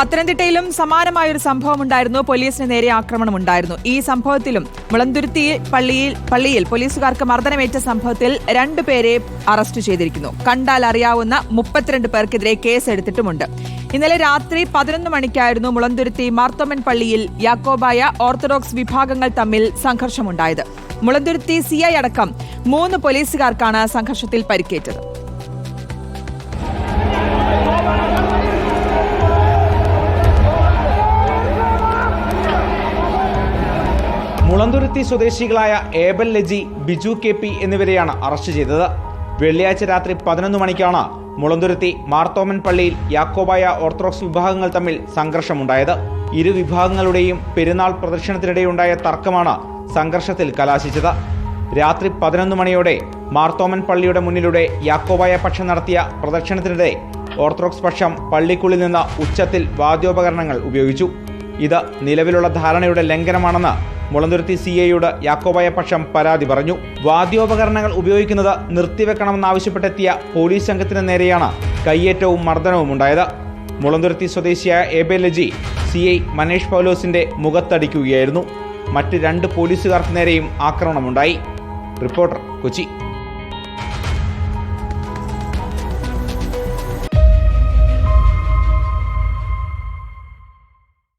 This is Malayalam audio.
പത്തനംതിട്ടയിലും സമാനമായൊരു സംഭവമുണ്ടായിരുന്നു. പോലീസിന് നേരെ ആക്രമണമുണ്ടായിരുന്നു. ഈ സംഭവത്തിലും മുളന്തുരുത്തി പള്ളിയിൽ പോലീസുകാർക്ക് മർദ്ദനമേറ്റ സംഭവത്തിൽ 2 പേരെ അറസ്റ്റ് ചെയ്തിരിക്കുന്നു. കണ്ടാൽ അറിയാവുന്ന 32 പേർക്കെതിരെ കേസെടുത്തിട്ടുമുണ്ട്. ഇന്നലെ രാത്രി 11 മണിക്കായിരുന്നു മുളന്തുരുത്തി മാർത്തോമൻ പള്ളിയിൽ യാക്കോബായ ഓർത്തഡോക്സ് വിഭാഗങ്ങൾ തമ്മിൽ സംഘർഷമുണ്ടായത്. മുളന്തുരുത്തി CI അടക്കം 3 പോലീസുകാർക്കാണ് സംഘർഷത്തിൽ പരിക്കേറ്റത്. മുളന്തുരുത്തി സ്വദേശികളായ ഏബൽ ലജി, ബിജു KP എന്നിവരെയാണ് അറസ്റ്റ് ചെയ്തത്. വെള്ളിയാഴ്ച രാത്രി 11 മണിക്കാണ് മുളന്തുരുത്തി മാർത്തോമൻ പള്ളിയിൽ യാക്കോബായ ഓർത്തഡോക്സ് വിഭാഗങ്ങൾ തമ്മിൽ സംഘർഷമുണ്ടായത്. ഇരു വിഭാഗങ്ങളുടെയും പെരുന്നാൾ പ്രദക്ഷിണത്തിനിടെയുണ്ടായ തർക്കമാണ് സംഘർഷത്തിൽ കലാശിച്ചത്. രാത്രി 11 മണിയോടെ മാർത്തോമൻ പള്ളിയുടെ മുന്നിലൂടെ യാക്കോബായ പക്ഷം നടത്തിയ പ്രദക്ഷിണത്തിനിടെ ഓർത്തഡോക്സ് പക്ഷം പള്ളിക്കുള്ളിൽ നിന്ന് ഉച്ചത്തിൽ വാദ്യോപകരണങ്ങൾ ഉപയോഗിച്ചു. ഇത് നിലവിലുള്ള ധാരണയുടെ ലംഘനമാണെന്ന് മുളന്തുരുത്തി CIയോട് യാക്കോബായ പക്ഷം പരാതി പറഞ്ഞു. വാദ്യോപകരണങ്ങൾ ഉപയോഗിക്കുന്നത് നിർത്തിവെക്കണമെന്നാവശ്യപ്പെട്ടെത്തിയ പോലീസ് സംഘത്തിന് നേരെയാണ് കയ്യേറ്റവും മർദ്ദനവും ഉണ്ടായത്. മുളന്തുരുത്തി സ്വദേശിയായ ഏബൽ ലജി CI മനേഷ് പൗലോസിന്റെ മുഖത്തടിക്കുകയായിരുന്നു. മറ്റ് 2 പോലീസുകാർക്ക് നേരെയും ആക്രമണമുണ്ടായി. റിപ്പോർട്ടർ, കൊച്ചി.